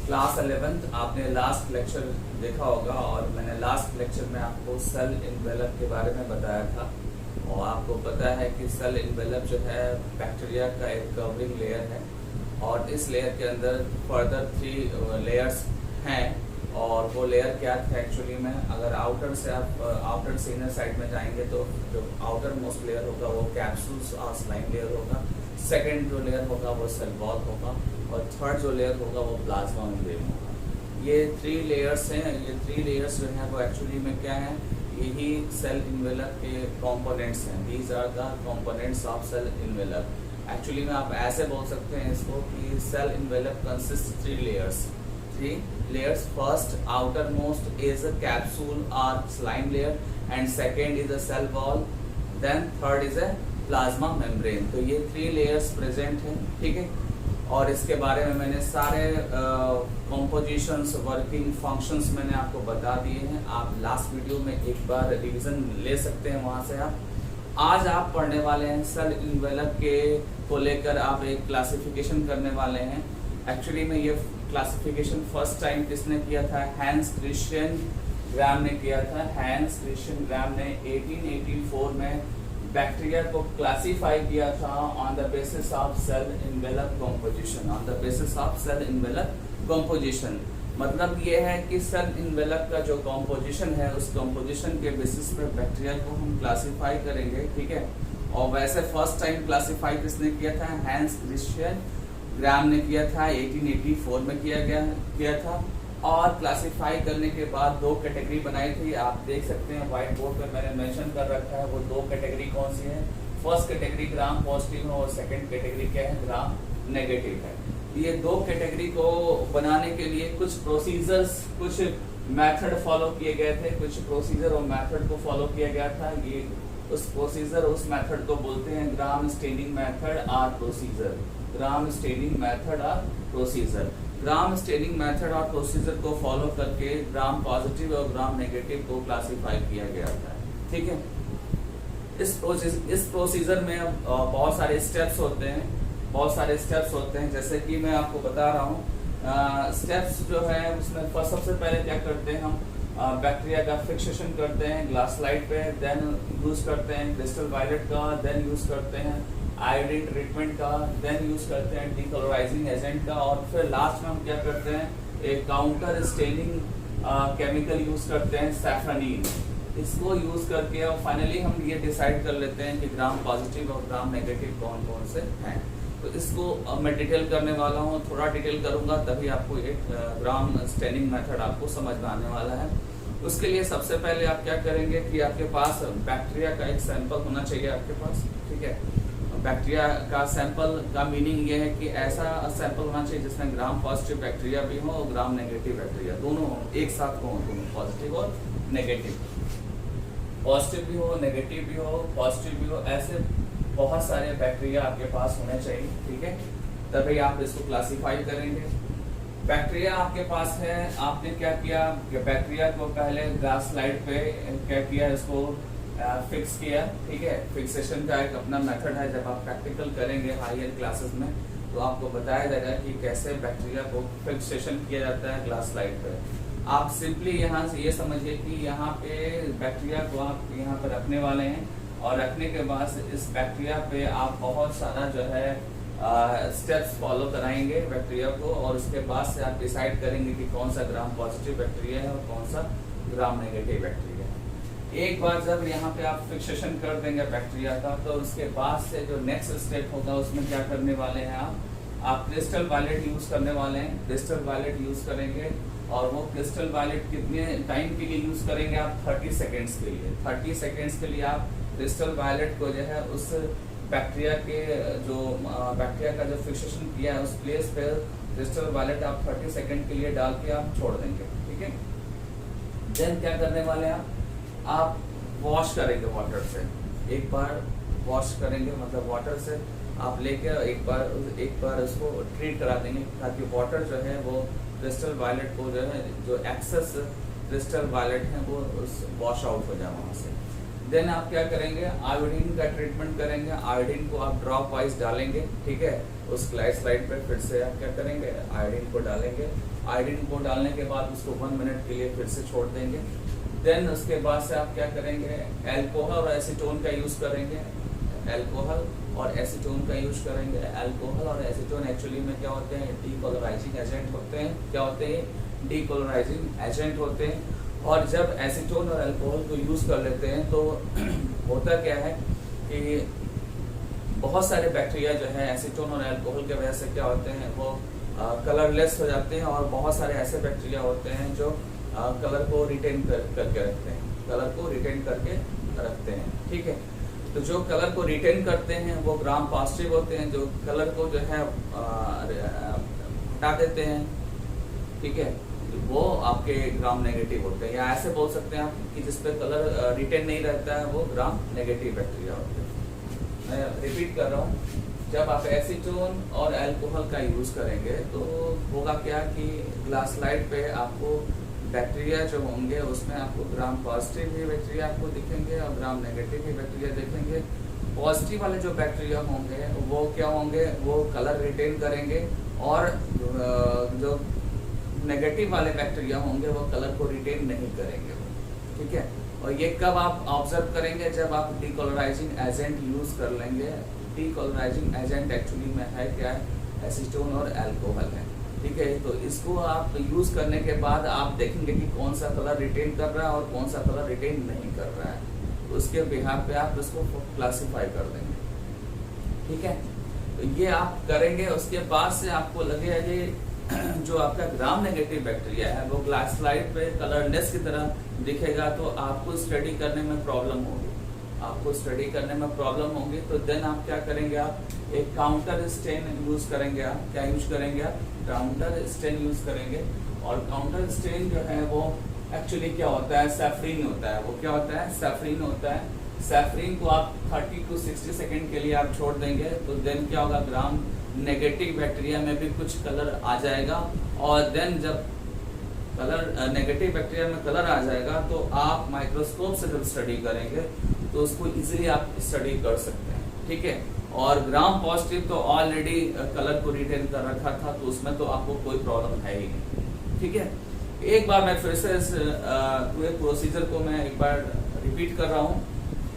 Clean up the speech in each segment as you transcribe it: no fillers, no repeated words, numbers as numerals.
Class 11th आपने last lecture देखा होगा और मैंने लास्ट लेक्चर में आपको सेल इन्वेलप के बारे में बताया था। और आपको पता है कि सेल इन्वेलप जो है बैक्टीरिया का एक कवरिंग लेयर है और इस लेयर के अंदर फर्दर 3 लेयर्स हैं। और वो लेयर क्या थे एक्चुअली में, अगर आउटर से इनर साइड में जाएंगे तो जो आउटर मोस्ट लेयर होगा वो कैप्सूल्स और स्लाइम लेयर होगा, सेकेंड जो लेयर होगा वो सेल वॉल होगा और थर्ड जो लेयर होगा वो प्लाज्मा मेम्ब्रेन होगा। ये 3 लेयर्स हैं। ये 3 लेयर्स जो हैं वो एक्चुअली में क्या है, यही सेल इन्वेलप के कंपोनेंट्स हैं। These are the components of cell envelope. Actually में आप ऐसे बोल सकते हैं इसको कि cell envelope consist 3 layers। First, outermost is a capsule or slime layer, and second is a cell wall, then third is a plasma membrane। तो ये 3 layers present हैं, ठीक है। और इसके बारे में मैंने सारे compositions, वर्किंग फंक्शंस मैंने आपको बता दिए हैं। आप लास्ट वीडियो में एक बार रिवीजन ले सकते हैं वहां से। आज आप पढ़ने वाले हैं सेल इन्वेलप के को लेकर आप एक क्लासिफिकेशन करने वाले हैं। एक्चुअली में ये क्लासिफिकेशन फर्स्ट टाइम किसने किया था, हैंस क्रिश्चियन ग्राम ने किया था। हैंस क्रिश्चियन ग्राम ने 1884 में बैक्टीरिया को क्लासिफाई किया था on the basis of cell envelope composition. On the basis of cell envelope composition मतलब ये है कि सेल इन्वेलप का जो कंपोजिशन है उस कंपोजिशन के बेसिस पर बैक्टीरिया को हम क्लासिफाई करेंगे, ठीक है। और वैसे फर्स्ट टाइम क्लासिफाई किसने किया था, हैंस क्रिश्चियन ग्राम ने किया था, 1884 में किया था। और क्लासिफाई करने के बाद 2 कैटेगरी बनाई थी। आप देख सकते हैं व्हाइट बोर्ड पे मैंने मेंशन कर रखा है। वो 2 कैटेगरी कौन सी है, फर्स्ट कैटेगरी ग्राम पॉजिटिव है और सेकंड कैटेगरी क्या है, ग्राम नेगेटिव है। ये 2 कैटेगरी को बनाने के लिए कुछ प्रोसीजर्स, कुछ मेथड फॉलो किए गए थे। कुछ प्रोसीजर और मेथड को फॉलो किया गया था। ये उस प्रोसीजर, उस मेथड को बोलते हैं ग्राम स्टेनिंग मेथड और प्रोसीजर। ग्राम स्टेनिंग मेथड और प्रोसीजर। ग्राम स्टेनिंग मेथड और प्रोसीजर को फॉलो करके ग्राम पॉजिटिव और ग्राम नेगेटिव को क्लासिफाई किया गया था, ठीक है। इस प्रोसीजर में बहुत सारे स्टेप्स होते हैं। जैसे कि मैं आपको बता रहा हूँ स्टेप्स जो है उसमें सबसे पहले क्या करते हैं हम, बैक्टीरिया का फिक्सेशन करते हैं ग्लास स्लाइड पे, देन यूज करते हैं क्रिस्टल वायलेट का, देन यूज करते हैं आयोडीन ट्रीटमेंट का, देन यूज करते हैं डीकलराइजिंग एजेंट का, और फिर लास्ट में हम क्या करते हैं, एक काउंटर स्टेनिंग केमिकल यूज करते हैं सैफ्रानीन। इसको यूज करके और फाइनली हम ये डिसाइड कर लेते हैं कि ग्राम पॉजिटिव और ग्राम नेगेटिव कौन कौन से हैं। तो इसको मैं डिटेल करने वाला हूँ, थोड़ा डिटेल करूंगा तभी आपको एक ग्राम स्टेनिंग मेथड आपको समझ में आने वाला है। उसके लिए सबसे पहले आप क्या करेंगे कि आपके पास बैक्टीरिया का एक सैंपल होना चाहिए आपके पास, ठीक है। बैक्टीरिया का सैंपल का मीनिंग ये है कि ऐसा सैंपल होना चाहिए जिसमें ग्राम पॉजिटिव बैक्टीरिया भी हो और ग्राम नेगेटिव बैक्टीरिया दोनों एक साथ हो, दोनों पॉजिटिव और नेगेटिव, पॉजिटिव भी हो नेगेटिव भी हो पॉजिटिव भी हो, ऐसे बहुत सारे बैक्टीरिया आपके पास होने चाहिए, ठीक है। तभी आप इसको क्लासिफाई करेंगे। बैक्टीरिया आपके पास है, आपने क्या किया, बैक्टीरिया को पहले ग्लास स्लाइड पे क्या किया, इसको फिक्स किया, ठीक है। फिक्सेशन का एक अपना मेथड है। जब आप प्रैक्टिकल करेंगे हायर क्लासेस में तो आपको बताया जाएगा कि कैसे बैक्टीरिया को फिक्सेशन किया जाता है ग्लास स्लाइड पे। आप सिंपली यहाँ से ये समझिए कि यहाँ पे बैक्टीरिया को आप यहाँ पर रखने वाले हैं और रखने के बाद इस बैक्टीरिया पे आप बहुत सारा जो है स्टेप्स फॉलो कराएंगे बैक्टीरिया को, और उसके बाद से आप डिसाइड करेंगे कि कौन सा ग्राम पॉजिटिव बैक्टीरिया है और कौन सा ग्राम नेगेटिव बैक्टीरिया है। एक बार जब यहाँ पे आप फिक्सेशन कर देंगे बैक्टीरिया का, तो उसके बाद से जो नेक्स्ट स्टेप होगा उसमें क्या करने वाले हैं आप क्रिस्टल वायलेट यूज करने वाले हैं। क्रिस्टल वायलेट यूज करेंगे और वो क्रिस्टल वायलेट कितने टाइम के लिए यूज करेंगे आप, 30 सेकेंड्स के लिए। 30 सेकेंड्स के लिए आप क्रिस्टल वायलेट को जो है उस बैक्टीरिया के बैक्टीरिया का जो फिक्सेशन किया है उस प्लेस पे क्रिस्टल वायलेट आप 30 सेकेंड के लिए डाल के आप छोड़ देंगे, ठीक है। देन क्या करने वाले हैं आप वॉश करेंगे वाटर से। एक बार वॉश करेंगे मतलब वाटर से आप लेके एक बार उसको ट्रीट करा देंगे ताकि वाटर जो है वो क्रिस्टल वायलेट को जो है जो एक्सेस क्रिस्टल वायलेट है वो वॉश आउट हो जाए वहाँ से। देन आप क्या करेंगे, आयोडीन का ट्रीटमेंट करेंगे। आयोडीन को आप ड्रॉप वाइज डालेंगे, ठीक है। उस स्लाइड पे फिर से आप क्या करेंगे, आयोडीन को डालेंगे। आयोडीन को डालने के बाद उसको 1 मिनट के लिए फिर से छोड़ देंगे। देन उसके बाद से आप क्या करेंगे, अल्कोहल और एसीटोन का यूज करेंगे। अल्कोहल और एसीटोन का यूज करेंगे। अल्कोहल और एसीटोन एक्चुअली में क्या होते हैं, डीकोलोराइजिंग एजेंट होते हैं। क्या होते हैं, डीकोलोराइजिंग एजेंट होते हैं। और जब एसीटोन और अल्कोहल को यूज कर लेते हैं तो होता क्या है कि बहुत सारे बैक्टीरिया जो है एसीटोन और अल्कोहल की वजह से क्या होते हैं, वो कलरलेस हो जाते हैं। और बहुत सारे ऐसे बैक्टीरिया होते हैं जो कलर को रिटेन करके रखते हैं, कलर को रिटेन करके रखते हैं, ठीक है। तो जो कलर को रिटेन करते हैं वो ग्राम पॉजिटिव होते हैं, जो कलर को जो है हटा देते हैं, ठीक है, वो आपके ग्राम नेगेटिव होते हैं। या ऐसे बोल सकते हैं आप कि जिसपे कलर रिटेन नहीं रहता है वो ग्राम नेगेटिव बैक्टीरिया होते हैं। मैं रिपीट कर रहा हूँ, जब आप एसीटोन और अल्कोहल का यूज करेंगे तो होगा क्या कि ग्लास स्लाइड पे आपको बैक्टीरिया जो होंगे उसमें आपको ग्राम पॉजिटिव भी बैक्टीरिया आपको दिखेंगे और ग्राम नेगेटिव भी बैक्टीरिया दिखेंगे। पॉजिटिव वाले जो बैक्टीरिया होंगे वो क्या होंगे, वो कलर रिटेन करेंगे। और जो नेगेटिव वाले बैक्टीरिया होंगे वो कलर को रिटेन नहीं करेंगे, ठीक है। और ये कब आप ऑब्जर्व करेंगे, जब आप डीकोलोराइजिंग एजेंट यूज कर लेंगे। डीकोलोराइजिंग एजेंट एक्चुअली में है क्या है, एसीटोन और अल्कोहल है, ठीक है। तो इसको आप यूज करने के बाद आप देखेंगे कि कौन सा कलर रिटेन कर रहा है और कौन सा कलर रिटेन नहीं कर रहा है। उसके बिहार पे आप इसको क्लासिफाई कर देंगे, ठीक है। तो ये आप करेंगे। उसके बाद से आपको लगेगा कि जो आपका ग्राम नेगेटिव बैक्टीरिया है वो ग्लास स्लाइड पे कलरलेस की तरह दिखेगा, तो आपको स्टडी करने में प्रॉब्लम होगी। आपको स्टडी करने में प्रॉब्लम होगी तो देन आप क्या करेंगे, आप एक काउंटर स्टेन यूज करेंगे। आप क्या यूज करेंगे, आप काउंटर स्टेन यूज करेंगे। और काउंटर स्टेन जो है वो एक्चुअली क्या होता है, सैफरीन होता है। वो क्या होता है, सैफरीन होता है। सैफरीन को आप 30 to 60 सेकेंड के लिए आप छोड़ देंगे तो देन क्या होगा, ग्राम नेगेटिव बैक्टीरिया में भी कुछ कलर आ जाएगा। और देन जब कलर नेगेटिव बैक्टीरिया में कलर आ जाएगा तो आप माइक्रोस्कोप से जब स्टडी करेंगे तो उसको इजीली आप स्टडी कर सकते हैं, ठीक है। और ग्राम पॉजिटिव तो ऑलरेडी कलर को रिटेन कर रखा था तो उसमें तो आपको कोई प्रॉब्लम है ही नहीं, ठीक है। एक बार मैं फिर से इस पूरे प्रोसीजर को मैं एक बार रिपीट कर रहा हूँ।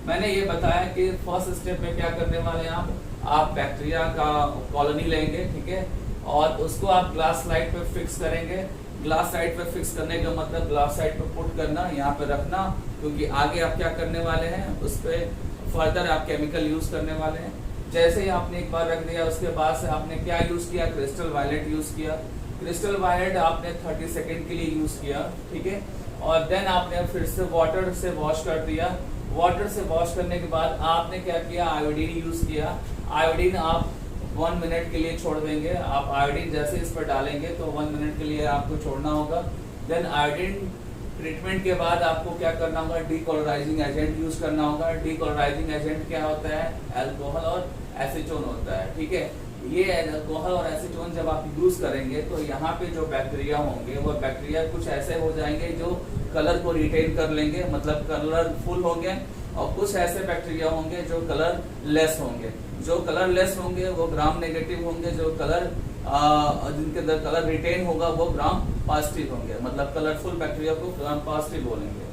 मैंने ये बताया कि फर्स्ट स्टेप में क्या करने वाले हैं आप बैक्टीरिया का कॉलोनी लेंगे, ठीक है। और उसको आप ग्लास स्लाइड पे फिक्स करेंगे। ग्लास स्लाइड पे फिक्स करने का मतलब ग्लास स्लाइड पे पुट करना, यहाँ पे रखना, क्योंकि आगे आप क्या करने वाले हैं, उस पर फर्दर आप केमिकल यूज करने वाले हैं। जैसे ही आपने एक बार रख दिया उसके बाद से आपने क्या यूज किया, क्रिस्टल वायलेट यूज किया। क्रिस्टल वायलेट आपने 30 सेकेंड के लिए यूज किया, ठीक है। और देन आपने फिर से वाटर से वॉश कर दिया। वाटर से वॉश करने के बाद आपने क्या किया, आयोडीन यूज किया। आयोडीन आप 1 मिनट के लिए छोड़ देंगे। आप आयोडीन जैसे इस पर डालेंगे तो 1 मिनट के लिए आपको छोड़ना होगा। देन आयोडीन ट्रीटमेंट के बाद आपको क्या करना होगा, डीकोलोराइजिंग एजेंट यूज करना होगा। डीकोलोराइजिंग एजेंट क्या होता है, अल्कोहल और एसीटोन होता है, ठीक है। ये अल्कोहल और एसीटोन जब आप यूज करेंगे तो यहाँ पे जो बैक्टीरिया होंगे वो बैक्टीरिया कुछ ऐसे हो जाएंगे जो कलर को रिटेन कर लेंगे, मतलब कलरफुल होंगे। और कुछ ऐसे बैक्टीरिया होंगे जो कलर लेस होंगे। जो कलर लेस होंगे वो ग्राम नेगेटिव होंगे। जो कलर जिनके अंदर कलर रिटेन होगा वो ग्राम पॉजिटिव होंगे, मतलब कलरफुल बैक्टीरिया को ग्राम पॉजिटिव बोलेंगे,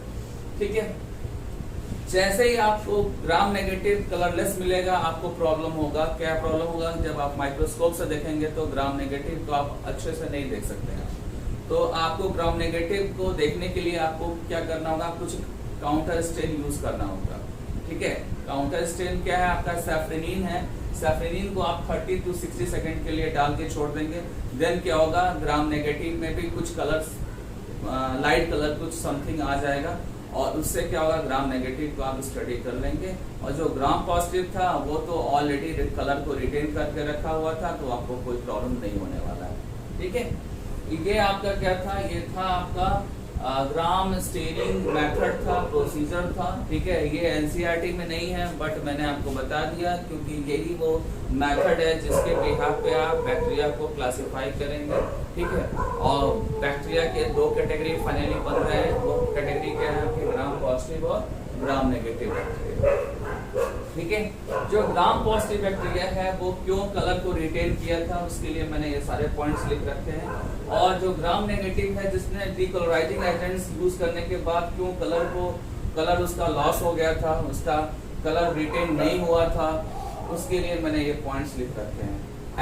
ठीक है। जैसे ही आपको ग्राम नेगेटिव कलरलेस मिलेगा आपको प्रॉब्लम होगा। क्या प्रॉब्लम होगा, जब आप माइक्रोस्कोप से देखेंगे तो ग्राम नेगेटिव को आप अच्छे से नहीं देख सकते हैं। तो आपको ग्राम नेगेटिव को देखने के लिए आपको क्या करना होगा, कुछ काउंटर स्टेन यूज करना होगा, ठीक है। काउंटर स्टेन क्या है, आपका सैफरेनिन है। सैफरेनिन को आप 30 to 60 सेकेंड के लिए डाल के छोड़ देंगे। देन क्या होगा, ग्राम नेगेटिव में भी कुछ कलर, लाइट कलर कुछ समथिंग आ जाएगा और उससे क्या होगा, ग्राम नेगेटिव को आप स्टडी कर लेंगे। और जो ग्राम पॉजिटिव था वो तो ऑलरेडी कलर को रिटेन करके रखा हुआ था, तो आपको कोई प्रॉब्लम नहीं होने वाला है, ठीक है। ये आपका क्या था, ये था आपका ग्राम स्टेनिंग मेथड था, प्रोसीजर था, ठीक है। ये एनसीईआरटी में नहीं है बट मैंने आपको बता दिया क्योंकि यही वो मेथड है जिसके बिहाफ पे आप बैक्टीरिया को क्लासिफाई करेंगे, ठीक है। और बैक्टीरिया के 2 कैटेगरी फाइनली बन रहे हैं। वो कैटेगरी क्या है आपके, ग्राम पॉजिटिव और ग्राम नेगेटिव बैक्टीरिया। ठीक है, जो ग्राम पॉजिटिव बैक्टीरिया है वो क्यों कलर को रिटेन किया था, उसके लिए मैंने ये सारे पॉइंट्स लिख रखे हैं। और जो ग्राम नेगेटिव है जिसने डीकलराइजिंग एजेंट्स यूज करने के बाद क्यों कलर उसका लॉस हो गया था, उसका कलर रिटेन नहीं हुआ था, उसके लिए मैंने ये पॉइंट्स लिख रखे हैं।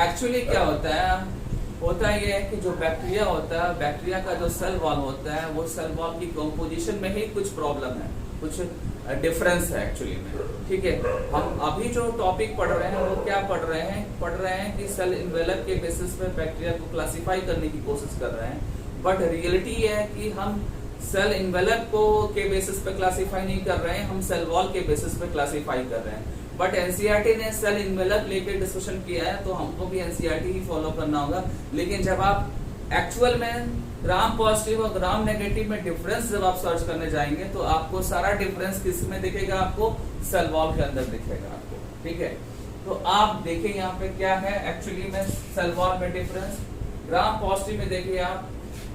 एक्चुअली क्या होता है ये है कि जो बैक्टीरिया होता है, बैक्टीरिया का जो सेल वॉल होता है, वो सेल वॉल की कंपोजिशन में ही कुछ प्रॉब्लम है, कुछ डिफरेंस है एक्चुअली में। ठीक है, हम अभी जो टॉपिक पढ़ रहे हैं वो क्या पढ़ रहे हैं कि सेल इन्वेलप के बेसिस पे बैक्टीरिया को क्लासिफाई करने की कोशिश कर रहे हैं। बट रियलिटी ये है कि हम सेल इन्वेलप को के बेसिस पे क्लासिफाई नहीं कर रहे हैं, हम सेल वॉल के बेसिस पे क्लासिफाई कर रहे हैं। बट एनसीईआरटी ने सेल इन्वेलप लेके डिस्कशन किया है, तो हमको भी एनसीईआरटी ही फॉलो करना होगा। लेकिन जब आप एक्चुअल में ग्राम पॉजिटिव और ग्राम नेगेटिव में डिफरेंस जब आप सर्च करने जाएंगे तो आपको सारा डिफरेंस किस में दिखेगा, आपको सेल वॉल के अंदर दिखेगा आपको। ठीक है, तो आप देखिए यहाँ पे क्या है एक्चुअली में सेल वॉल में डिफरेंस। ग्राम पॉजिटिव में देखिए आप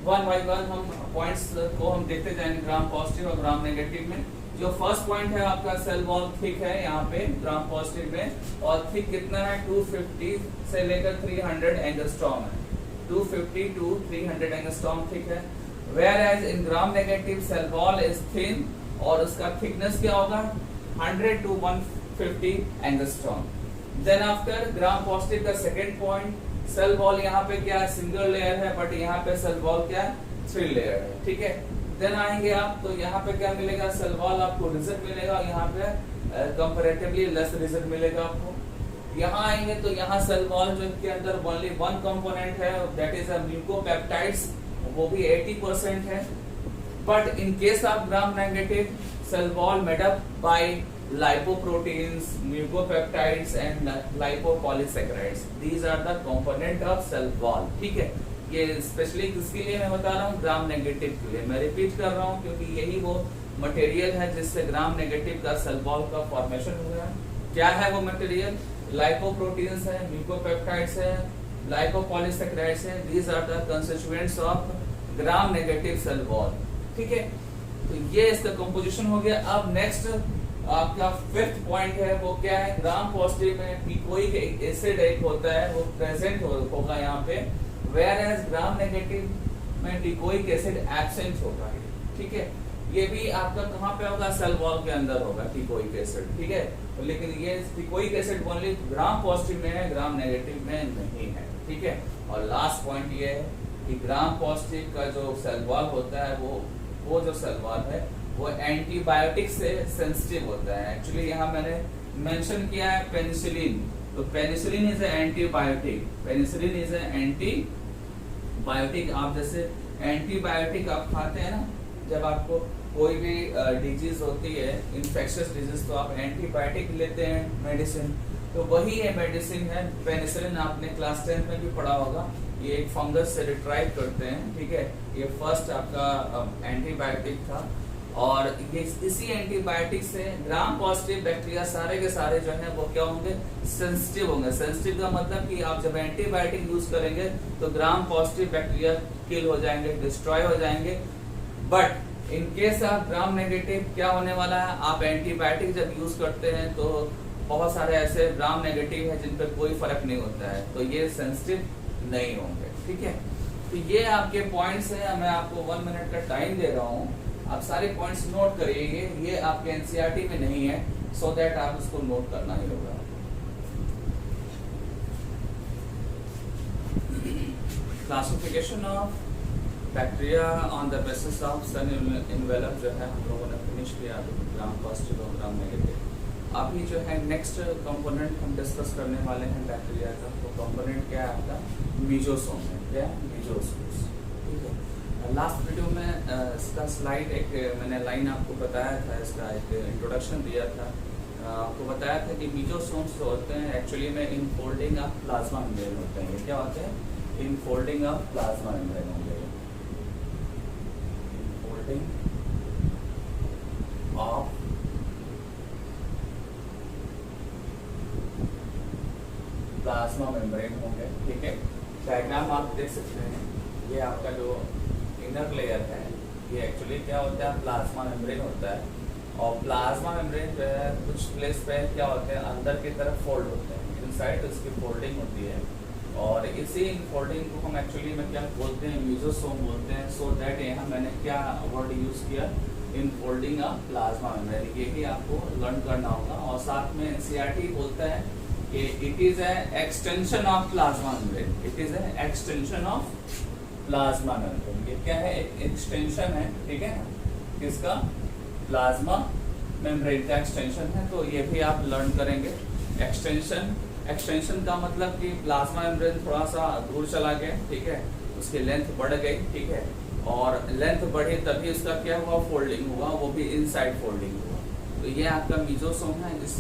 वन बाय वन हम पॉइंट्स को हम देखते जाएंगे ग्राम पॉजिटिव और ग्राम नेगेटिव में। जो फर्स्ट पॉइंट है आपका सेल वॉल थिक है यहाँ पे ग्राम पॉजिटिव में, और थिक कितना है 250 से लेकर 300 एंगस्ट्रॉम है, 250 to 300 एंगस्ट्रॉम थिक है। Whereas in gram negative cell wall is thin और उसका थिकनेस क्या होगा 100 to 150 angstrom. Then after gram positive का सेकेंड पॉइंट, सेल वॉल यहाँ पे क्या सिंगल लेयर है, बट यहाँ पे सेल वॉल क्या 3 लेयर है। ठीक है, देन आएंगे आप तो यहाँ पे क्या मिलेगा, सेल वॉल आपको रिजल्ट मिलेगा, यहाँ पे कंपैरेटिवली लेस रिजल्ट मिलेगा आपको। यहाँ आएंगे तो यहाँ सेल वॉल जो के अंदर ओनली वन कंपोनेंट है, दैट इज म्यूकोपेप्टाइड्स, वो भी 80% है। But in case of gram negative cell wall made up by lipoproteins, mucopeptides and lipopolysaccharides. These are the component of cell wall. ठीक है, ये स्पेशली किसके लिए मैं बता रहा हूँ, ग्राम नेगेटिव के लिए। मैं रिपीट कर रहा हूँ क्योंकि यही वो मटेरियल है जिससे ग्राम नेगेटिव का सेल वॉल का फॉर्मेशन हुआ है। क्या है वो मटेरियल, लाइपोप्रोटीन्स है, म्यूकोपेप्टाइड्स है, लाइपोपॉलीसैकेराइड्स है। These are the constituents of gram negative cell wall. ठीक है, तो ये इसका कंपोजिशन हो गया। अब नेक्स्ट आपका फिफ्थ पॉइंट है वो क्या है, ग्राम पॉजिटिव में टिकोइक एसिड एक होता है वो प्रेजेंट होगा यहाँ पे, वेयर एज ग्राम नेगेटिव में टिकोइक एसिड एब्सेंट होगा। ठीक है, ये भी आपका कहाँ पे होगा, सेल वॉल के अंदर होगा टिकोइक एसिड। ठीक है, लेकिन ये teichoic acid only gram positive में है, ग्राम नेगेटिव में नहीं है। ठीक है, और लास्ट पॉइंट ये है कि ग्राम पॉजिटिव का जो सेल वॉल होता है वो जो सेल वॉल है वो एंटीबायोटिक से सेंसिटिव होता है। एक्चुअली यहाँ मैंने मेंशन किया है पेनिसिलिन, तो penicillin is antibiotic, penicillin is antibiotic. आप जैसे एंटीबायोटिक आप खाते हैं ना, जब आपको कोई भी डिजीज होती है, इन्फेक्शियस डिजीज, तो आप एंटीबायोटिक लेते हैं मेडिसिन, तो वही है मेडिसिन है पेनिसिलिन। आपने क्लास 10 में भी पढ़ा होगा, ये एक फंगस से रिट्राइव करते हैं। ठीक है, ये फर्स्ट आपका एंटीबायोटिक था, और ये इसी एंटीबायोटिक से ग्राम पॉजिटिव बैक्टीरिया सारे के सारे जो है वो क्या होंगे, सेंसिटिव होंगे। सेंसिटिव का मतलब कि आप जब एंटीबायोटिक यूज करेंगे तो ग्राम पॉजिटिव बैक्टीरिया किल हो जाएंगे, डिस्ट्रॉय हो जाएंगे। But in case of gram negative क्या होने वाला है, आप एंटीबायोटिक जब यूज करते हैं तो बहुत सारे ऐसे ग्राम नेगेटिव है जिन पर कोई फर्क नहीं होता है, तो ये सेंसिटिव नहीं होंगे। ठीक है, तो ये आपके पॉइंट्स हैं। मैं आपको 1 मिनट का टाइम दे रहा हूँ, आप सारे पॉइंट्स नोट करिए। ये आपके एनसीईआरटी में नहीं है, सो दैट आप उसको नोट करना ही होगा। Classification of bacteria on the basis of cell envelope जो है हम लोगों ने फिनिश किया, ग्राम पॉजिटिव और ग्राम नेगेटिव। अभी जो है नेक्स्ट कंपोनेंट हम डिस्कस करने वाले हैं बैक्टीरिया का। तो कंपोनेंट क्या है आपका, मीजोसोम है। क्या, मीजोसोम्स। ठीक है, लास्ट वीडियो में इसका स्लाइड एक मैंने लाइन आपको बताया था, इसका एक इंट्रोडक्शन दिया था। आपको बताया था कि मीजोसोम्स जो होते हैं एक्चुअली में इनफोल्डिंग ऑफ प्लाज्मा मेम्ब्रेन होते हैं। ये क्या होते हैं, इनफोल्डिंग ऑफ प्लाज्मा मेम्ब्रेन होंगे, इनफोल्डिंग ऑफ प्लाज्मा मेम्ब्रेन होंगे। ठीक है, डायग्राम आप देख सकते हैं, ये आपका जो इनर लेयर है ये एक्चुअली क्या होता है, प्लाज्मा मेम्ब्रेन होता है, और प्लाज्मा मेम्ब्रेन जो है कुछ प्लेस पे क्या होते हैं, अंदर की तरफ फोल्ड होते हैं, इनसाइड उसकी फोल्डिंग होती है, और इसी फोल्डिंग को हम एक्चुअली में क्या बोलते हैं, म्यूजोसोम बोलते हैं। सो दैट यहाँ मैंने क्या वर्ड यूज़ किया, in folding a plasma membrane, यही आपको लर्न करना होगा। और साथ में एनसीईआरटी बोलता है कि it is a extension of plasma membrane, it is a extension of plasma membrane. ये क्या है, एक एक्सटेंशन है, ठीक है, किसका, प्लाज्मा मेम्ब्रेन का एक्सटेंशन है। तो ये भी आप लर्न करेंगे। एक्सटेंशन का मतलब कि प्लाज्मा मेम्ब्रेन थोड़ा सा दूर चला गया, ठीक है, उसकी लेंथ बढ़ गई, ठीक है, और लेंथ बढ़ी तभी उसका क्या हुआ, फोल्डिंग हुआ, वो भी इनसाइड फोल्डिंग हुआ। तो ये आपका मीजोसोम है। इस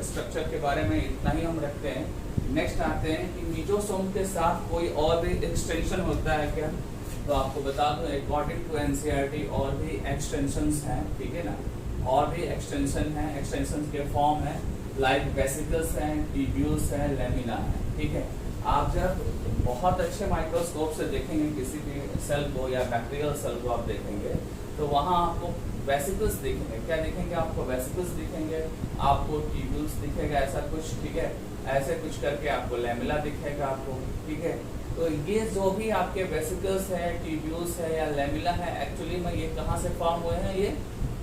स्ट्रक्चर के बारे में इतना ही हम रखते हैं। नेक्स्ट आते हैं कि मीजोसोम के साथ कोई और भी एक्सटेंशन होता है क्या, तो आपको बता दूं अकॉर्डिंग टू एनसीईआरटी और भी एक्सटेंशंस हैं, ठीक है ना, और भी एक्सटेंशन है, एक्सटेंशन के फॉर्म है, लाइक वेसिकल्स हैं, ट्यूब्यूल्स हैं, लेमिना है, ठीक है। आप जब बहुत अच्छे माइक्रोस्कोप से देखेंगे किसी भी सेल को या बैक्टीरियल सेल को आप देखेंगे, तो वहाँ आपको वेसिकल्स दिखेंगे। क्या दिखेंगे आपको, वेसिकल्स दिखेंगे, आपको ट्यूब्यूल्स दिखेगा, ऐसा कुछ, ठीक है, ऐसे कुछ करके आपको लेमिना दिखेगा आपको, ठीक है। तो ये जो भी आपके वेसिकल्स है, ट्यूब्यूल्स है या लेमिना है, एक्चुअली में ये कहाँ से फॉर्म हुए हैं, ये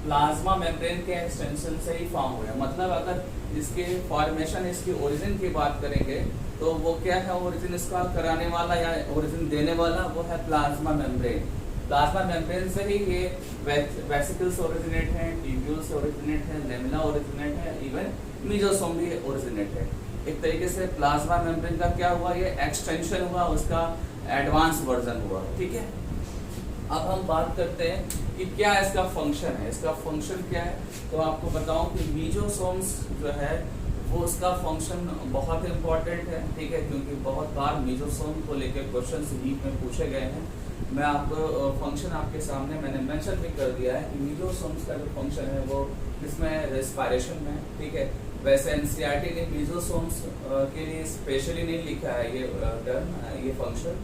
प्लाज्मा मेम्ब्रेन के एक्सटेंशन से ही फॉर्म हुए हैं। मतलब अगर इसके फॉर्मेशन, इसकी ओरिजिन की बात करेंगे तो वो क्या है, ओरिजिन इसका कराने वाला या ओरिजिन देने वाला वो है प्लाज्मा मेम्ब्रेन। प्लाज्मा मेम्ब्रेन से ही ये वेसिकल्स ओरिजिनेट हैं, ट्यूब्यूल्स ओरिजिनेट हैं, लेमिना ओरिजिनेट है, इवन मीजोसोम भी ओरिजिनेट है। एक तरीके से प्लाज्मा मेम्ब्रेन का क्या हुआ, ये एक्सटेंशन हुआ, उसका एडवांस वर्जन हुआ, ठीक है। अब हम बात करते हैं कि क्या इसका फंक्शन है, इसका फंक्शन क्या है। तो आपको बताऊं कि मीजोसोम्स जो है वो उसका फंक्शन बहुत इम्पोर्टेंट है, ठीक है, क्योंकि बहुत बार मीजोसोम को लेकर क्वेश्चन डीप में पूछे गए हैं। मैं आपको फंक्शन आपके सामने मैंने मेंशन भी कर दिया है कि मीजोसोम्स का जो फंक्शन है वो इसमें रेस्पिरेशन में, ठीक है। वैसे एनसीईआरटी ने मीजोसोम्स के लिए स्पेशली नहीं लिखा है ये टर्म, ये फंक्शन,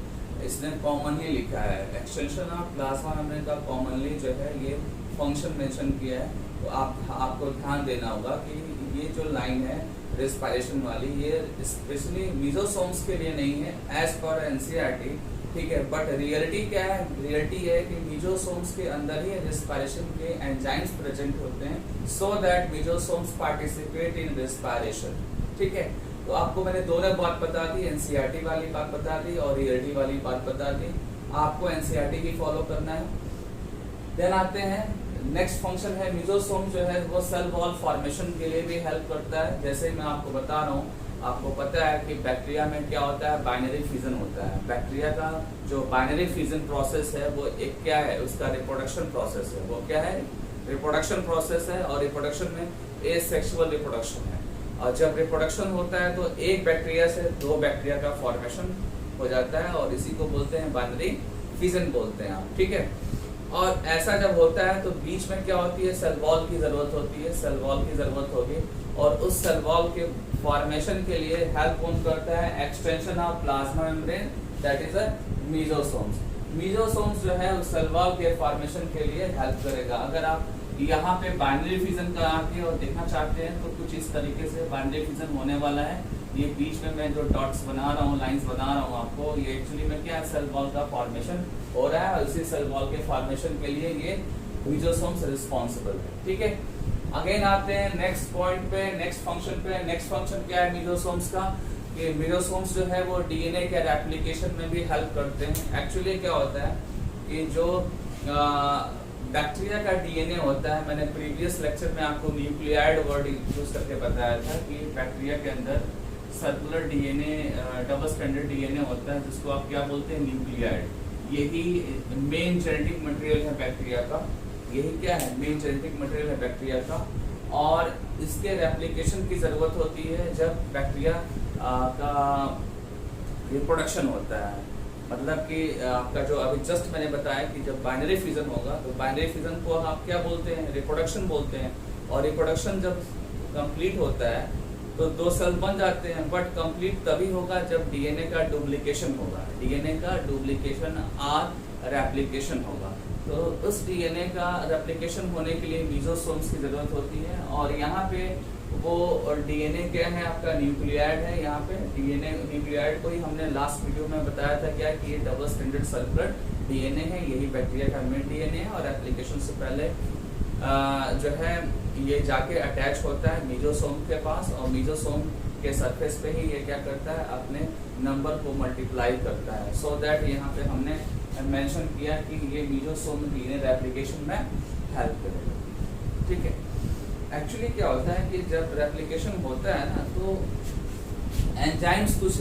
इसने कॉमनली लिखा है। एक्सटेंशन ऑफ प्लाज्मा मेम्ब्रेन का कॉमनली जो है ये फंक्शन मेंशन किया है। तो आपको ध्यान देना होगा कि ये जो लाइन है रेस्पिरेशन वाली, ये स्पेशली मीजोसोम्स के लिए नहीं है एज पर एनसीईआरटी, ठीक है। बट रियलिटी क्या है, रियलिटी है कि मीजोसोम्स के अंदर ही रेस्पिरेशन के एंजाइम्स प्रेजेंट होते हैं, so that mesosomes participate in respiration, ठीक है। तो आपको मैंने दोनों बात बता दी, एनसीईआरटी वाली बात बता दी और रियलिटी वाली बात बता दी। आपको एनसीईआरटी भी फॉलो करना है। देन आते हैं नेक्स्ट फंक्शन है, मीजोसोम जो है वो सेल वॉल फॉर्मेशन के लिए भी हेल्प करता है। जैसे मैं आपको बता रहा हूँ, आपको पता है कि बैक्टीरिया में क्या होता है, बाइनरी फिजन होता है। बैक्टीरिया का जो बाइनरी फिजन प्रोसेस है वो एक क्या है, उसका रिप्रोडक्शन प्रोसेस है। वो क्या है, रिप्रोडक्शन प्रोसेस है, और रिप्रोडक्शन में एसेक्सुअल रिप्रोडक्शन है। और जब रिप्रोडक्शन होता है तो एक बैक्टीरिया से दो बैक्टीरिया का फॉर्मेशन हो जाता है, और इसी को बोलते हैं बाइनरी फिजन बोलते हैं आप, ठीक है। और ऐसा जब होता है तो बीच में क्या होती है, सेल वॉल की जरूरत होती है, सेल वॉल की जरूरत होगी, और उस सेल वॉल के फॉर्मेशन के लिए हेल्प कौन करता है, extension of plasma membrane, that is a mesosomes. Mesosomes जो है उस सेल वॉल के फॉर्मेशन के लिए हेल्प करेगा। अगर आप यहाँ पे बाइनरी फिजन का आके और देखना चाहते हैं तो कुछ इस तरीके से बाइनरी फिजन होने वाला है। ये बीच में मैं जो डॉट्स बना रहा हूँ, लाइंस बना रहा हूँ आपको, ये एक्चुअली में क्या है, सेल वॉल का फॉर्मेशन हो रहा है, और इसी सेल वॉल के फॉर्मेशन के लिए ये मीजोसोम्स रिस्पॉन्सिबल है, ठीक है। अगेन आते हैं नेक्स्ट पॉइंट पे, नेक्स्ट फंक्शन पे। नेक्स्ट फंक्शन क्या है मीजोसोम्स का, कि मीजोसोम्स जो है वो डीएनए के रेप्लिकेशन में भी हेल्प करते हैं। एक्चुअली क्या होता है कि जो बैक्टीरिया का डीएनए होता है, मैंने प्रीवियस लेक्चर में आपको न्यूक्लियाइड वर्ड यूज करके बताया था कि बैक्टीरिया के अंदर circular DNA, double stranded DNA होता है, जिसको आप क्या बोलते हैं, न्यूक्लियाइड। यही मेन जेनेटिक मटेरियल है बैक्टीरिया का, यही क्या है, मेन जेनेटिक मटेरियल है बैक्टीरिया का। और इसके रेप्लिकेशन की जरूरत होती है जब बैक्टीरिया का रिप्रोडक्शन होता है। मतलब कि आपका जो अभी जस्ट मैंने बताया कि जब बाइनरी फिजन होगा तो बाइनरी फिजन को आप क्या बोलते हैं, रिप्रोडक्शन बोलते हैं। और रिप्रोडक्शन जब कंप्लीट होता है तो 2 सेल बन जाते हैं, बट कंप्लीट तभी होगा जब डीएनए का डुप्लीकेशन होगा। डीएनए का डुप्लीकेशन और रेप्लिकेशन होगा। तो उस डीएनए का रेप्लिकेशन होने के लिए मीजोसोम्स की जरूरत होती है। और यहाँ पे वो डीएनए क्या है, आपका न्यूक्लियाइड है। यहाँ पे डीएनए न्यूक्लियाइड को ही हमने लास्ट वीडियो में बताया था क्या कि ये डबल स्ट्रैंडेड सर्कुलर डीएनए है, यही बैक्टीरिया का मेन डीएनए है। और एप्लीकेशन से पहले जो है ये जाके अटैच होता है मीजोसोम के पास, और मीजोसोम के सरफेस पे ही ये क्या करता है, अपने नंबर को मल्टीप्लाई करता है। सो दैट यहाँ पे हमने मेंशन किया कि ये मीजोसोम डीएनए रेप्लिकेशन में हेल्प करेगा। ठीक है, एक्चुअली क्या होता है कि जब रेप्लिकेशन होता है ना, तो एंजाइम्स कुछ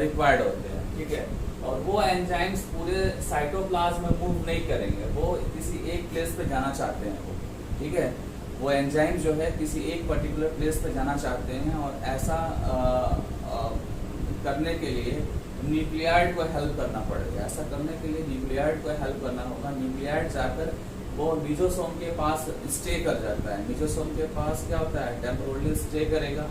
रिक्वायर्ड होते हैं। ठीक है, और वो एंजाइम्स पूरे साइटोप्लाज्म में मूव नहीं करेंगे, वो किसी एक प्लेस पे जाना चाहते हैं वो। ठीक है, वो एंजाइम जो है किसी एक पर्टिकुलर प्लेस पे जाना चाहते हैं, और ऐसा करने के लिए न्यूक्लियाइड को हेल्प करना पड़ेगा। ऐसा करने के लिए न्यूक्लियाइड को हेल्प करना होगा। न्यूक्लियाइड जाकर वो मीजोसोम के पास स्टे कर जाता है। मीजोसोम के पास क्या होता है, टेम्पोरली स्टे करेगा,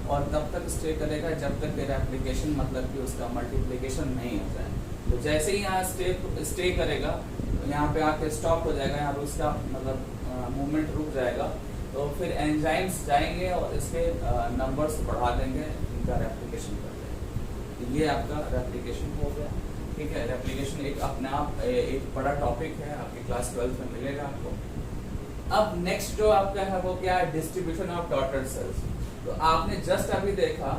और तब तक स्टे करेगा जब तक कि रेप्लिकेशन मतलब कि उसका मल्टीप्लिकेशन नहीं होता है। तो जैसे ही यहाँ स्टे करेगा, यहाँ पे आके स्टॉप हो जाएगा, यहाँ पे उसका मतलब मूवमेंट रुक जाएगा। तो फिर एंजाइम्स जाएंगे और इसके नंबर्स बढ़ा देंगे, इनका रेप्लिकेशन कर देंगे। तो ये आपका रेप्लिकेशन हो गया। ठीक है, रेप्लिकेशन एक अपने आप एक बड़ा टॉपिक है, आपकी क्लास 12 में मिलेगा आपको। अब नेक्स्ट जो आपका है वो क्या है, डिस्ट्रीब्यूशन ऑफ डॉटर सेल्स। तो आपने जस्ट अभी देखा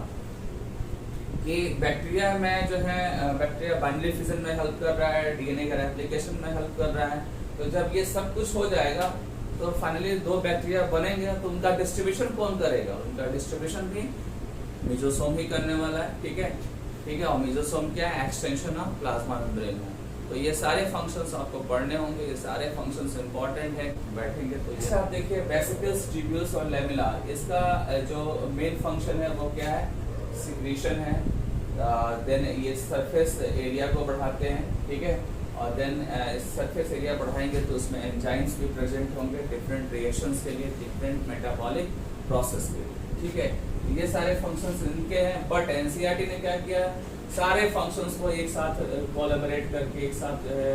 कि बैक्टीरिया में जो है, बैक्टीरिया बाइनरी फिजन में हेल्प कर रहा है, डीएनए का रेप्लिकेशन में हेल्प कर रहा है। तो जब ये सब कुछ हो जाएगा तो फाइनली 2 बैक्टीरिया बनेंगे, तो उनका डिस्ट्रीब्यूशन कौन करेगा, उनका डिस्ट्रीब्यूशन भी मीजोसोम ही करने वाला है। ठीक है, ठीक है, और मीजोसोम क्या है, एक्सटेंशन ऑफ प्लाज्मा मेम्ब्रेन है। तो ये सारे फंक्शंस आपको पढ़ने होंगे, ये सारे फंक्शंस इंपॉर्टेंट है, बैठेंगे तो। अच्छा, आप देखिए वेसिकल्स, ट्यूब्यूल्स और लेमिला, इसका जो मेन फंक्शन है वो क्या है, सिक्रीशन है। देन ये सरफेस एरिया को बढ़ाते हैं। ठीक है, और देन सरफेस एरिया बढ़ाएंगे तो उसमें एंजाइम्स भी प्रेजेंट होंगे डिफरेंट रिएक्शंस के लिए, डिफरेंट मेटाबॉलिक प्रोसेस के लिए। ठीक है, ये सारे फंक्शंस इनके हैं। बट एनसीईआरटी ने क्या किया, सारे फंक्शंस को एक साथ कोलैबोरेट करके एक साथ जो है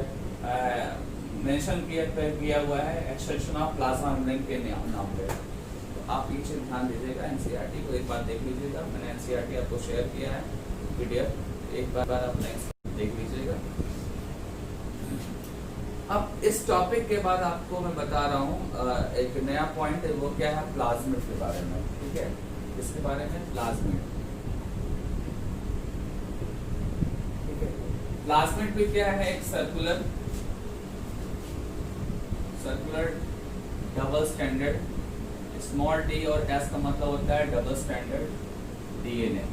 मेंशन किया हुआ है, एक्सटेंशन ऑफ प्लाज्मा मेम्ब्रेन के नाम पे। तो आप ये चीज ध्यान दीजिएगा, एनसीईआरटी को एक बार देख लीजिएगा। मैंने एनसीईआरटी आपको शेयर किया है पीडीएफ, एक बार आप नेक्स्ट देख लीजिएगा। अब इस टॉपिक के बाद आपको मैं बता रहा हूँ एक नया पॉइंट है, वो क्या है, प्लाज्मिड के बारे में। ठीक है, इसके बारे में प्लाज्मिड। ठीक है, प्लाज्मिड भी क्या है, एक circular double standard, small D और एस का मतलब होता है डबल स्टैंडर्ड डीएनए।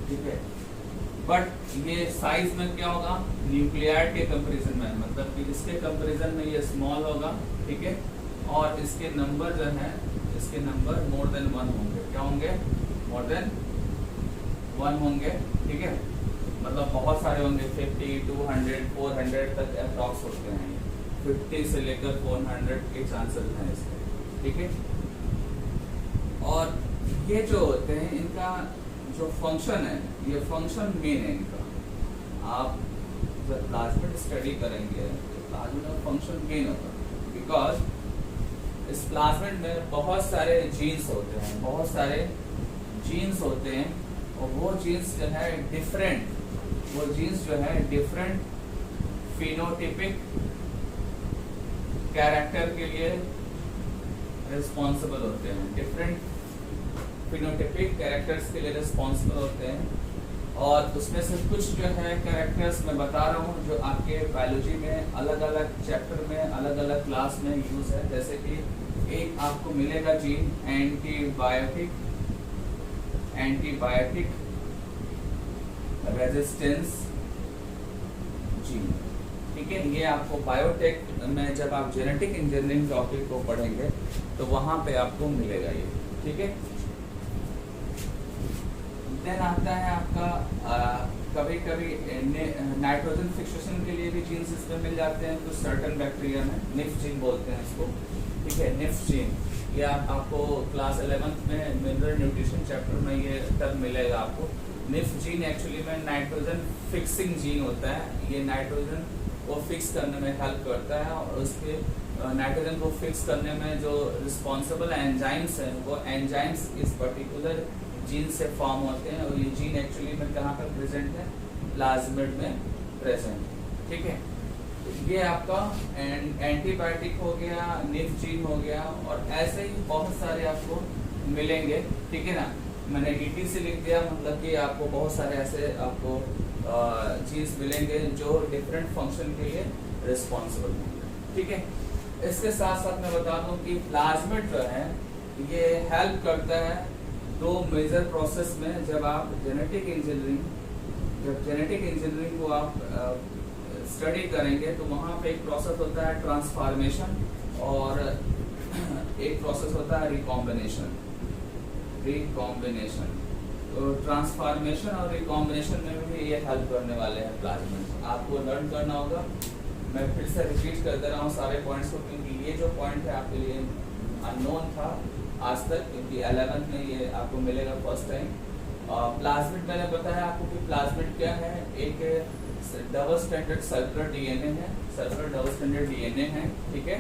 ठीक है, बट ये साइज में क्या होगा, न्यूक्लियाइड के कंपैरिजन में, मतलब कि इसके कंपैरिजन में ये स्मॉल होगा। ठीक है, और इसके नंबर जो है, इसके नंबर मोर देन 1 होंगे। क्या होंगे, मोर देन 1 होंगे। ठीक है, मतलब बहुत सारे होंगे, 50, 200, 400 तक अप्रॉक्स होते हैं। 50 से लेकर 400 के चांसेस हैं इसके। ठीक है, और ये जो होते हैं इनका जो फंक्शन है, ये फंक्शन मेन है इनका। आप जब प्लाज्मिड स्टडी करेंगे तो प्लाज्मिड का फंक्शन मेन होगा, बिकॉज इस प्लाज्मिड में बहुत सारे जीन्स होते हैं, बहुत सारे जीन्स होते हैं, और वो जीन्स जो है डिफरेंट फिनोटिपिक कैरेक्टर के लिए रिस्पॉन्सिबल होते हैं, डिफरेंट फिनोटिपिक कैरेक्टर्स के लिए रिस्पॉन्सिबल होते हैं। और उसमें से कुछ जो है कैरेक्टर्स मैं बता रहा हूँ जो आपके बायोलॉजी में अलग अलग चैप्टर में, अलग अलग क्लास में यूज है। जैसे कि एक आपको मिलेगा जीन एंटीबायोटिक रेजिस्टेंस जीन। ठीक है, ये आपको बायोटेक में जब आप जेनेटिक इंजीनियरिंग टॉपिक को पढ़ेंगे तो वहां पे आपको मिलेगा ये। ठीक है, देन आता है आपका कभी कभी नाइट्रोजन फिक्सेशन के लिए भी जीन्स इसमें मिल जाते हैं कुछ सर्टन बैक्टीरिया में, निफ जीन बोलते हैं इसको, ठीक है, निफ जीन। ये आपको क्लास 11th में मिनरल न्यूट्रिशन चैप्टर में ये टर्म मिलेगा आपको। निफ जीन एक्चुअली में नाइट्रोजन फिक्सिंग जीन होता है। ये नाइट्रोजन को फिक्स करने में हेल्प करता है और उसके नाइट्रोजन को फिक्स करने में जो रिस्पॉन्सिबल एंजाइम्स हैं वो एंजाइम्स इस पर्टिकुलर जीन से फॉर्म होते हैं। और ये जीन एक्चुअली में कहाँ पर प्रेजेंट है, प्लाज्मिड में प्रेजेंट, ठीक है। ये आपका एंटीबायोटिक हो गया, निफ जीन हो गया, और ऐसे ही बहुत सारे आपको मिलेंगे, ठीक है ना। मैंने ET से लिख दिया, मतलब कि आपको बहुत सारे ऐसे आपको चीज मिलेंगे जो डिफरेंट फंक्शन के लिए रिस्पॉन्सिबल होंगे, ठीक है। इसके साथ साथ मैं बता दूं कि प्लाज्मिड जो है ये हेल्प करता है दो मेजर प्रोसेस में। जब आप जेनेटिक इंजीनियरिंग को आप स्टडी करेंगे तो वहाँ पे एक प्रोसेस होता है ट्रांसफॉर्मेशन और एक प्रोसेस होता है रिकॉम्बिनेशन। तो ट्रांसफॉर्मेशन और रिकॉम्बिनेशन में भी ये हेल्प करने वाले हैं प्लाज्मिड। आपको लर्न करना होगा। मैं फिर से रिपीट कर दे रहा हूँ सारे पॉइंट्स को, क्योंकि ये जो पॉइंट है आपके लिए अननोन था आज तक, क्योंकि 11th में ये आपको मिलेगा फर्स्ट टाइम। प्लाज्मिड मैंने बताया आपको कि प्लाज्मिड क्या है, एक डबल स्टैंडर्ड सर्कुलर डीएनए है, सर्कुलर डबल स्टैंडर्ड डीएनए है, ठीक है।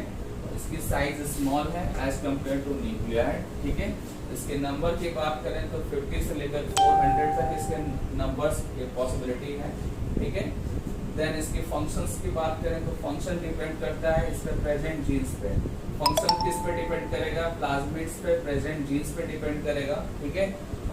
इसकी साइज स्मॉल है एज कम्पेयर टू न्यूक्लियाइड, ठीक है। इसके नंबर की बात करें तो 50 से लेकर 400 तक इसके नंबर्स की पॉसिबिलिटी है, ठीक है। देन इसकी फंक्शंस की बात करें तो फंक्शन डिपेंड करता है इस पे प्रेजेंट जीन्स पे। फंक्शन किस पे डिपेंड करेगा, प्लाज्मिड्स पे प्रेजेंट जीन्स पे डिपेंड करेगा, ठीक है।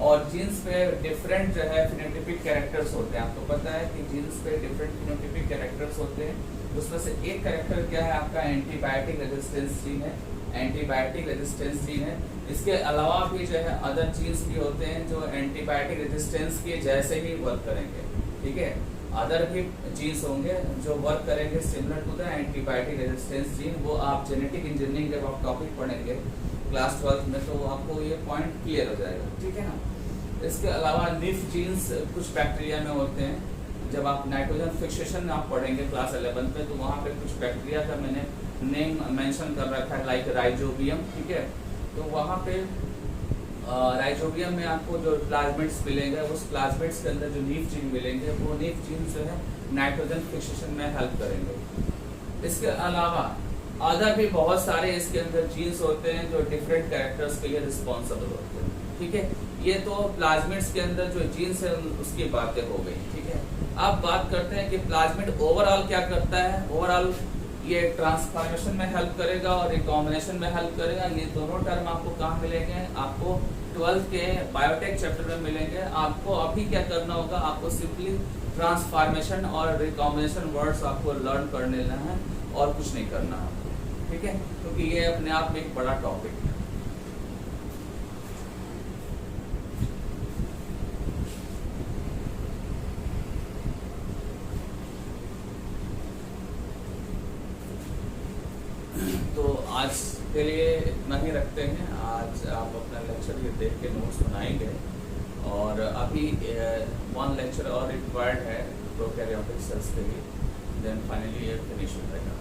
और जीन्स पे डिफरेंट जो है फिनोटाइपिक कैरेक्टर्स होते हैं। आपको पता है कि जीन्स पे डिफरेंट फिनोटाइपिक कैरेक्टर्स होते हैं। उसमें से एक कैरेक्टर क्या है आपका, एंटीबायोटिक रेजिस्टेंस जीन है, एंटीबायोटिक रेजिस्टेंस जीन है। इसके अलावा भी जो है अदर जीन्स भी होते हैं जो एंटीबायोटिक रेजिस्टेंस के जैसे ही वर्क करेंगे, ठीक है। अदर भी जीन्स होंगे जो वर्क करेंगे similar to the antibiotic resistance gene. वो आप जेनेटिक इंजीनियरिंग जब आप टॉपिक पढ़ेंगे क्लास 12 में तो आपको ये पॉइंट क्लियर हो जाएगा, ठीक है ना। इसके अलावा निफ जीन्स कुछ बैक्टीरिया में होते हैं। जब आप नाइट्रोजन फिक्सेशन आप पढ़ेंगे क्लास 11 में तो वहाँ पे कुछ बैक्टीरिया का मैंने नेम मेंशन कर रखा है, लाइक राइजोबियम, ठीक है। तो वहाँ पे राइजोबियम में आपको जो प्लाज्मिड्स मिलेंगे उस प्लाज्मिड्स के अंदर जो नीफ जीन मिलेंगे वो नीफ जीन जो है नाइट्रोजन फिक्सेशन में हेल्प करेंगे। इसके अलावा अदर भी बहुत सारे इसके अंदर जीन्स होते हैं जो डिफरेंट कैरेक्टर्स के लिए रिस्पॉन्सिबल होते हैं, ठीक है। ये तो प्लाज्मिड्स के अंदर जो जीन्स है उसकी बातें हो गई, ठीक है। अब बात करते हैं कि प्लाज्मिड ओवरऑल क्या करता है। ओवरऑल ये ट्रांसफॉर्मेशन में हेल्प करेगा और रिकॉम्बिनेशन में हेल्प करेगा। ये दोनों टर्म आपको कहाँ मिलेंगे, आपको 12th के बायोटेक चैप्टर में मिलेंगे। आपको अभी क्या करना होगा, आपको सिंपली ट्रांसफॉर्मेशन और रिकॉम्बिनेशन वर्ड्स आपको लर्न कर लेना है और कुछ नहीं करना है, ठीक है, क्योंकि ये अपने आप में एक बड़ा टॉपिक है। तो आज के लिए इतना ही रखते हैं। आज आप अपना लेक्चर ये देख के नोट्स बनाएंगे और अभी 1 लेक्चर और रिक्वायर्ड है प्रोकैरियोटिक सेल्स के लिए, देन फाइनली ये फिनिश हो जाएगा।